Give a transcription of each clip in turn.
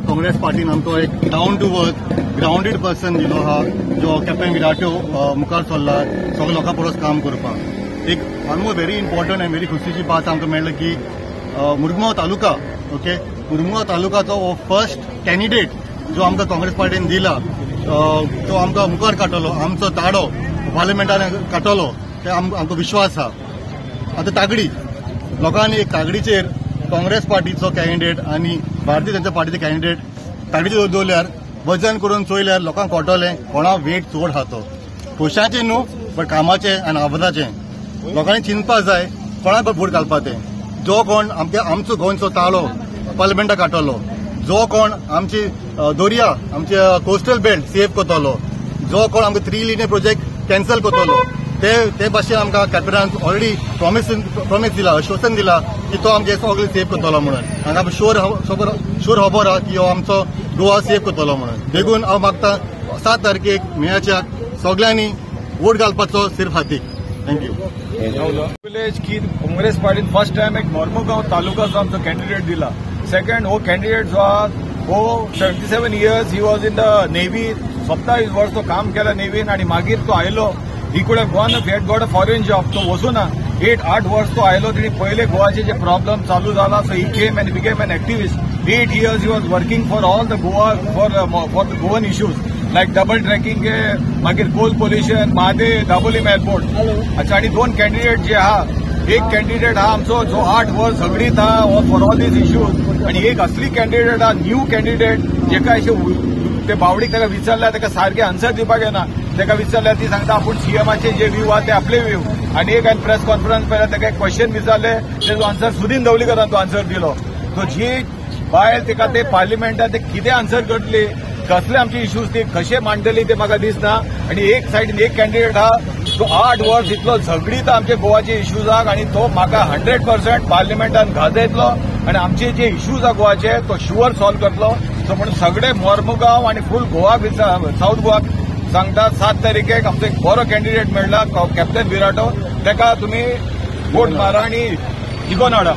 काँग्रेस पार्टीन आमचो एक down to earth grounded person दिलो हा जो कॅप्टन विराटो मुखार सरला सगळ्या लोकां परस काम करपाक. एक आमकां व्हेरी इम्पॉर्टंट आनी व्हेरी खुशीची बात आमकां मेळ्ळी की मुरगांव तालुका ओके मुरगांव तालुकाचो हो फर्स्ट कॅन्डिडेट जो आमकां काँग्रेस पार्टीन दिला तो आमकां मुखार काडटलो आमचो ताडो पार्लिमेंटान काडटलो ते आमकां विश्वास आहा. आतां तागडी लोकांनी एक तागडीचेर काँग्रेस पार्टीचो कॅन्डिडेट आनी भारतीय जनता पार्टीचो कॅन्डिडेट तागडीचेर दवरल्यार वजन करून चोयल्यार लोकांक कळटलें कोणा वेट चड आहा तो पयशांचें न्हू बट कामाचें आनी आवाजाचें. लोकांनी चिंतपाक जाय कोणाक वोट घालपाक तें. जो कोण आमचो गोंयचो ताळो पार्लिमेंटाक काडटलो जो कोण आमची दर्या आमचे कोस्टल बेल्ट सेव्ह करतलो जो कोण आमकां 3 लिनीयर प्रोजेक्ट कॅन्सल करतलो ते भाशेन आमकां कॅप्टनान ऑलरेडी प्रॉमीस दिला आश्वासन दिला की तो आमचे सगळे सेव्ह करतलो म्हणून. हांगा शोर खबर आहा की हो आमचो गोवा सेव्ह करतलो म्हणून. देखून हांव मागता 7 तारखेक मेयाच्या सगळ्यांनी वोट घालपाचो सिर्फ हातीक. थँक्यू. विलेज की काँग्रेस पार्टीन फर्स्ट टाइम एक मोर्मुगांव तालुकाचो आमचो कॅन्डिडेट दिला. सेकंड हो कॅन्डिडेट जो आहा हो 77 years he was in the navy 27 वर्स तो काम केला नेव्हीन आणि मागीर तो आयलो he could have gone get got a foreign job तो वचूना 8 वर्स तो आयलो तेणी पहिले गोवाचे जे प्रॉब्लेम चालू जाला so he came and became an activist. 8 years he was working for all the Goa for the Goan issues like double tracking मागीर coal pollution Mhadei Dabolim airport. अच्छा आणि 2 कॅन्डिडेट जे आहा एक कॅन्डिडेट हा आमचो जो 8 वर्स झगडीत आहा फॉर ऑल दीज इश्यूज आणि एक असली कॅन्डिडेट हा न्यू कॅन्डिडेट जेका ते बावडीक ताका विचारल्यार ताका सारखे आन्सर दिवपाक येना. ताका विचारल्यार ती सांगता आपूण सीएमाचे जे व्यू आहा ते आपले व्यू आणि एक हांवें प्रेस कॉन्फरन्स पळयला ताका एक क्वेश्चन विचारले तेजो आन्सर सुदीन ढवळीकरान तो आन्सर दिलो. सो जी बायल ताका ते पार्लिमेंटात ते कितें आन्सर करतली कसले आमचे इश्यूज ते कशे मांडटली ते म्हाका दिसना. आणि एक सायडीन एक कॅन्डिडेट आहा तो 8 वर्स इतलो झगडीत आमचे गोवाचे इश्यूजाक आणि तो म्हाका 100% पार्लिमेंटान गाजयतलो आणि आमचे जे इश्यूज आहा गोवाचे तो शुअर सॉल्व करतलो. सो म्हणून सगळे मोर्मुगांव आणि फूल गोवा साऊथ गोवाक सांगता 7 तारखेक आमचो एक बरो कॅन्डिडेट मेळ्ळा कॅप्टन विराटो ताका तुमी वोट मारा आणि जिखून हाडा.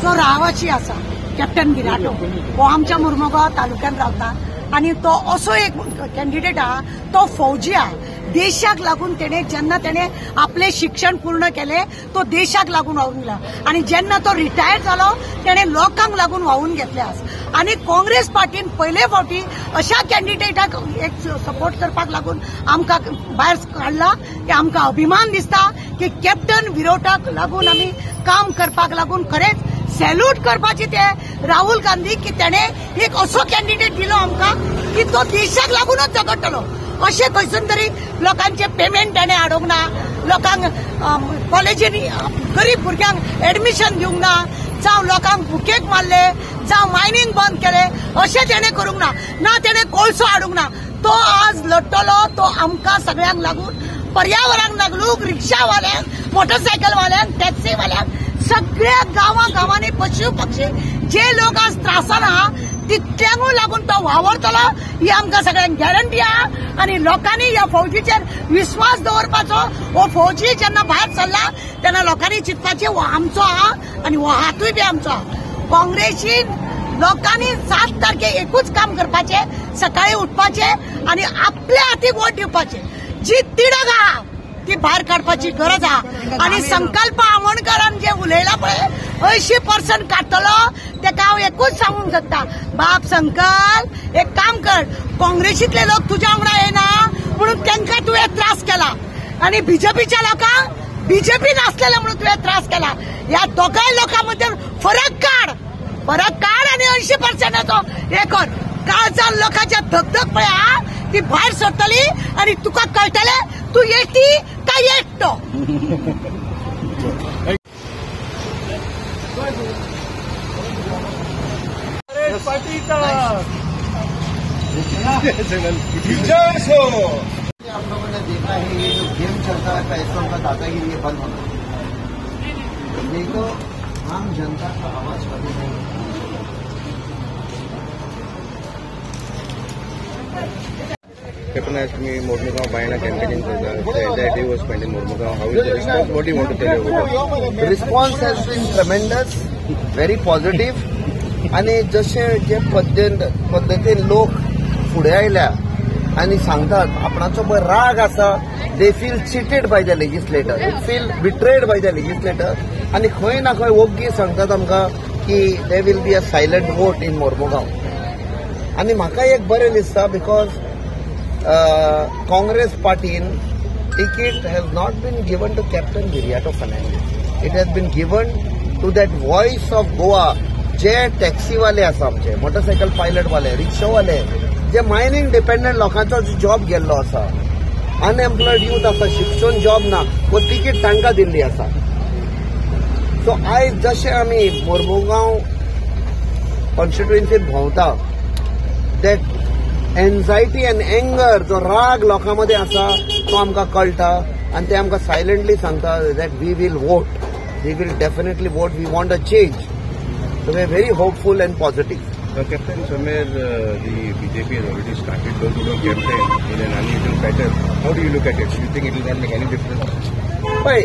जो रावाची आसा कॅप्टन विराटो हो आमच्या मुर्मुगांव तालुक्यात रावता आणि तो असो एक कॅन्डिडेट आहा तो फौजी आहा. देशाक लागून जेन्ना तेणे आपले शिक्षण पूर्ण केले तो देशाक लागून वावून गेला आणि जेन्ना तो रिटायर जालो तेणे लोकांक लागून वावून घेतले आसा. आणि काँग्रेस पार्टीन पहिले फावटी अशा कॅन्डिडेटाक एक सपोर्ट करपाक लागून आमकां भायर काडला की आमकां अभिमान दिसता की कॅप्टन विराटोक लागून आमी काम करपाक लागून खरेंच सॅल्यूट करपाची ते राहुल गांधी की तेणे एक असो कॅन्डिडेट दिलो आमकां की तो देशाक लागूनच झगडटलो. अशें खंयसून तरी लोकांचे पेमेंट ताणें हाडूंक ना लोकांक कॉलेजींनी गरीब भुरग्यांक एडमिशन दिवंक ना जावं लोकांक भुकेक मारले जावं मायनिंग बंद केले अशें तेणें करूंक ना. ना तेणें कोळसो हाडूंक ना. तो आज लढटलो तो आमकां सगळ्यांक लागून पर्यावरणाक लागून रिक्षावाल्यांक मोटरसायकलवाल्यांक टॅक्सीवाल्यांक सगळ्या गांवांनी पशु पक्षी जे लोक आज त्रासान आहा तितल्यांकूय लागून तो वावरतलो ही आमकां सगळ्यांक गॅरंटी आहा. आणि लोकांनी ह्या फौजीचेर विश्वास दवरपाचो. हो फौजी जेन्ना भायर सरला तेन्ना लोकांनी चिंतपाचें हो आमचो आहा आणि हो हातूय बी आमचो आहा. काँग्रेसीन लोकांनी 7 तारखेक एकूच काम करपाचें सकाळी उठपाचें आणि आपल्या हातीक वोट दिवपाचें. जी तिडक आहा ती भायर काडपाची गरज आहा. आणि संकल्प आमोणकरान जे उलयला पळय 80% काडटलो तेका हांव एकूच सांगूंक सोदता बाप संकल्प एक काम कर काँग्रेसीतले लोक तुज्या वांगडा येना म्हणून तांकां तुवें त्रास केला आणि बीजेपीच्या लोकांक बीजेपी नासलेले म्हणून तुवें त्रास केला. ह्या दोगांय लोकां मदीं फरक काड आणि 80%ाचो हे कर. काळजान लोकांच्या धगधग पळय आहा ती भायर सरतली आणि तुका कळटलें तू एकटी काय एकटो. आप लोगों ने देखा है ये जो गेम चलता रहता है इसका दादागिरी ये बंद होना नहीं तो आम जनता का आवाज कभी नहीं. Captain, तुम्ही मोर्मुगांव बायला campaigning करता. The entire day was spent in Mormugaon. How is the response? What do you want to tell your voters? The response has been tremendous, very positive. आणि जसे जे पद्दतीन लोक फुडें आयल्या आणि सांगतात आपणाचो पळय राग आसा, they feel cheated by the legislator, it feel betrayed by the legislator, आणि खंय ना खंय ओग्गी सांगतात आमकां की they will be a silent vote in Mormugao. आणि म्हाका एक बरें दिसता बिकॉज काँग्रेस पार्टीन ticket has not been given to Captain Viriato Fernandes. It has been given to that voice of Goa, जे टॅक्सीवाले आसा आमचे, मोटरसायकल पायलटवाले, रिक्षावाले, जे मायनिंग डिपेंडंट लोकांचो जॉब गेल्लो आसा, अनएम्प्लॉयड यूथ आसा, शिक्षण जॉब ना, वो तिकीट तांकां दिल्ली आसा. सो आयज जशे आमी मोर्मुगांव कॉन्स्टिट्युएन्सीत भोंवता, दॅट एन्झायटी अँड एंगर, जो राग लोकांमध्ये आसा तो आमकां कळटा, आणि ते आमकां सायलंटली सांगता that we will vote, we will definitely vote, we want a change. So we are very hopeful and positive. Captain, somewhere the BJP has already started door-to-door campaign in an unusual pattern. How do you look at it? Do you think it will not make any difference? पळय,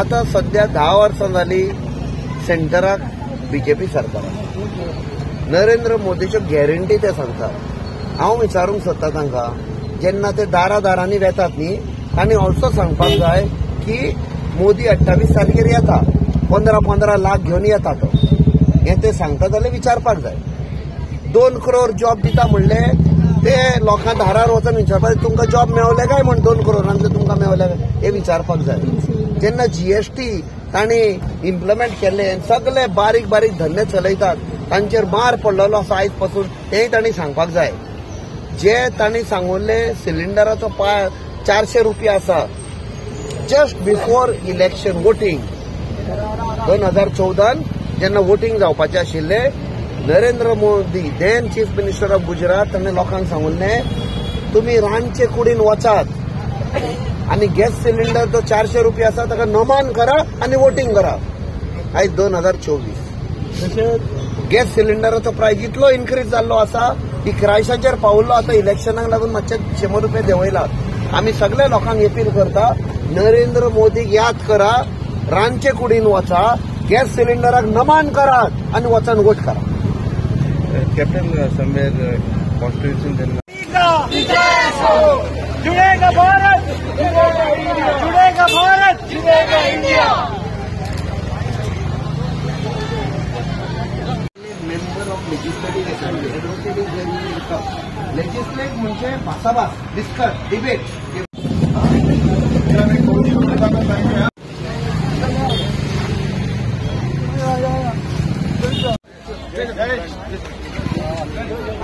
आता सध्या 10 वर्सां जाली सेंटराक BJP सरकार, Narendra मोदीच्यो guarantee ते सांगतात. हांव विचारूंक सोदता तांकां, जेन्ना ते दारांनी वेतात न्ही, तांणी ऑल्सो सांगपाक जाय की मोदी 28 तारखेर येता, 15 लाख घेवन येता तो, हें ते सांगता जाल्यार विचारपाक जाय. 2 करोड जॉब दिता म्हणले, ते लोकां दारार वचून विचारपाक तुमकां जॉब मेवले काय म्हण, 2 करोडांतले तुमकां मेवले काय, हे विचारपाक जाय. जेन्ना जीएसटी तांणी इम्प्लिमेंट केले, सगळे बारीक बारीक धंदे चलयतात, तांचेर मार पडलेलो आसा आयज पासून, तेंय तांणी सांगपाक जाय. जे तांणी सांगुल्ले सिलिंडराचो 400 रुपया आसा, जस्ट बिफोर इलेक्शन वोटींग 2014 जेन्ना वोटींग जावपाचें आशिल्लें, Narendra Modi then chief minister of Gujarat, ताणें लोकांक सांगुल्लें तुमी रानचे कुडीन वचात आनी गॅस सिलिंडर जो 400 रुपया आसा ताका नमन करा आनी वोटींग करा. आयज 2024 गॅस सिलिंडराचो प्रायस इतलो इन्क्रीज जाल्लो आसा की क्रायसाचेर पावल्लो. आतां इलेक्शनाक लागून मातशे 100 रुपया देंवयलात. आमी सगळे लोकांक अपील करता, नरेंद्र मोदीक याद करा, रानचे कुडीन वचा, गॅस सिलिंडराक नमन करात आणि वचन वोट करा. Captain, somewhere constitution जुड़ेगा भारत, जुड़ेगा भारत, जुड़ेगा India. Member of legislative assembly, advocate is very legislate म्हणजे भासाभास, डिस्कस, डिबेट.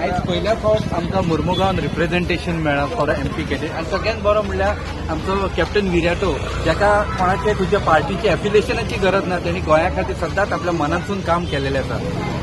आयज पहिल्या फावट आमकां मुर्मुगांवान रिप्रेझेंटेशन मेळ्ळां फॉर MP कॅन्डिडेट, आनी सगळ्यात बरो म्हणल्यार आमचो कॅप्टन विराटो, जाका कोणाचे तुज्या पार्टीची एफिलिएशनाची गरज ना, त्यांनी गोंया खातीर सदांच आपल्या मनांतसून काम केलेलें आसा.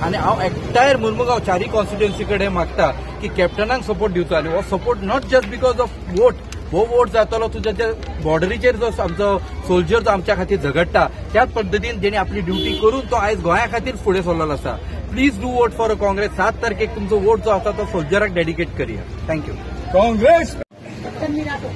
आनी हांव एकठांय मुर्मुगांव 4 कॉन्स्टिट्युएन्सी कडेन मागता की कॅप्टनाक सपोर्ट दिवचो, आनी हो support not just because of vote, हो वोट जातलो तुज्या त्या बॉर्डरीचेर जो आमचो सोल्जर जो आमच्या खातीर झगडटा, त्याच पद्दतीन जेणे आपली ड्युटी करून तो आयज गोंया खातीर फुडें सरलेलो आसा. Please do vote for a Congress. 7 तारखेक तुमचो वोट जो आसा तो सोल्जराक डेडिकेट करूया. थँक्यू. कांग्रेस कॅप्टन विराटो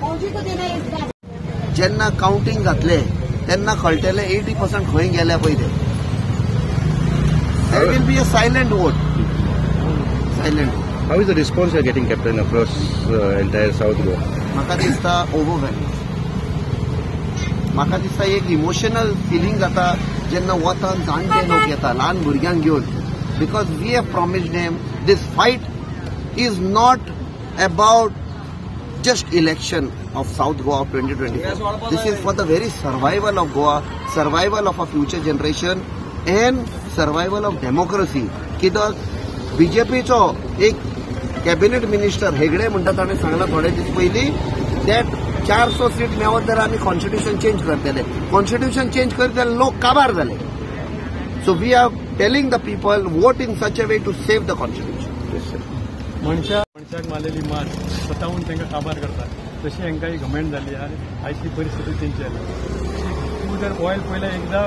फौजी को देना है इस बार. जेन्ना काउंटिंग जातले तेन्ना कळटले 80% खंय गेल्या पळय ते. There will be a silent vote. Silent. How is the response you are getting, Captain, across entire South Goa? म्हाका दिसता ओवरवेल्म. म्हाका दिसता एक इमोशनल फिलिंग जाता जेन्ना वतान जाणटे लोक येता, ल्हान भुरग्यांक घेवन, because we have promised them this fight is not about just election of South Goa of 2024. This is for the very survival of Goa, survival of a future generation and survival of democracy. कित्याक बीजेपीचो एक cabinet minister Hegde म्हणटा ताणें सांगलां थोडे दीस पयलीं that 400 seat मेळत जाल्यार आमी कॉन्स्टिट्युशन चेंज करतले. कॉन्स्टिट्युशन चेंज करतले जाल्यार लोक काबार जाले. So we are telling the people vote in such a way to save the constitution. मनशाक मारलेली मार स्वताहून तांकां काबार करता, तशी हांकांय घमेंट जाली. आनी आयची परिस्थिती तेंची जाली. तूं जर ऑयल पयलें एकदां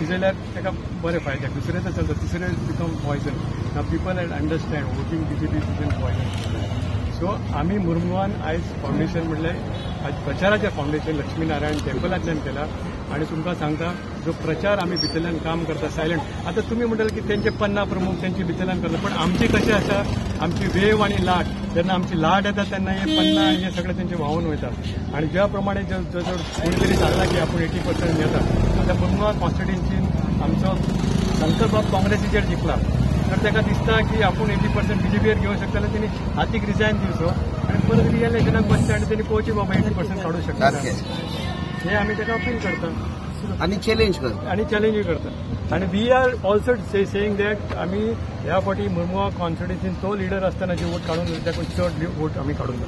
शिजयल्यार ताका बरे फायदे दुसरे तर चलता तिसरे become poison now people had understand voting BJP is poison so आमी मुर्मुगांवान आयज फावंडेशन म्हणल्यार आज प्रचाराचें फावंडेशन लक्ष्मीनारायण टेम्पलांतल्यान केला आणि तुमकां सांगता जो प्रचार आमी भितरल्यान काम करता सायलंट आता तुम्ही म्हणटाल की तेंचे 50 प्रमुख तेंचे भितरल्यान करता पण आमची कशें आसा आमची वेव आणि लाट जेन्ना आमची लाट येता तेन्ना हे 50 आणि हे सगळे तेंचे व्हांवून वयता आणि ज्या प्रमाणे जर कोणी तरी सांगला की आपूण 80% येता आता मुर्मुगांव कॉन्स्टिट्युएन्सीन आमचो संकल्प बाब काँग्रेसीचेर जिंकला तर ताका दिसता की आपूण 80% बीजेपीर घेवंक शकता जाल्यार तेणी हातीक रिजायन दिवचो आणि परत रिइलेक्शनाक बसता आणि तेणी पळोवची बाबा 80% काडूं शकता हे आमी ताका अपील करता आणि चॅलेंज करता आणि चॅलेंजूय करता आणि we are also saying that आमी ह्या फावटी मुर्मुगांव कॉन्स्टिट्युएन्सीन तो लिडर आसतना जे वोट काडून ताका चड वोट आमी काडून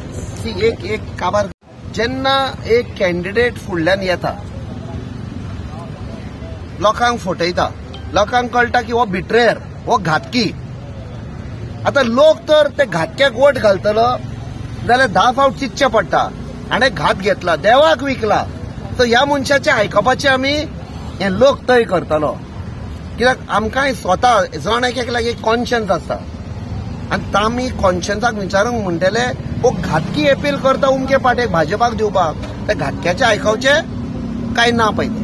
ती एक काबार जेन्ना एक कॅन्डिडेट फुडल्यान येता लोकांक फटयता लोकांक कळटा की हो बिट्रेयर हो घातकी आता लोक तर ते घातक्याक वोट घालतलो जाल्यार 10 फावट चिंतचें पडटा हाणें घात घेतला देवाक विकला तर ह्या मनशाचे आयकपाचे आमी हे लोक तय करतलो कित्याक आमकां स्वता जण एक लागीं कॉन्शियन्स आसता आनी आमी कॉन्शियन्साक विचारूंक म्हणटले हो घातकी अपील करता उमके पाटेक भाजपाक दिवपाक ते घातक्याचे आयकवचे काय ना पळय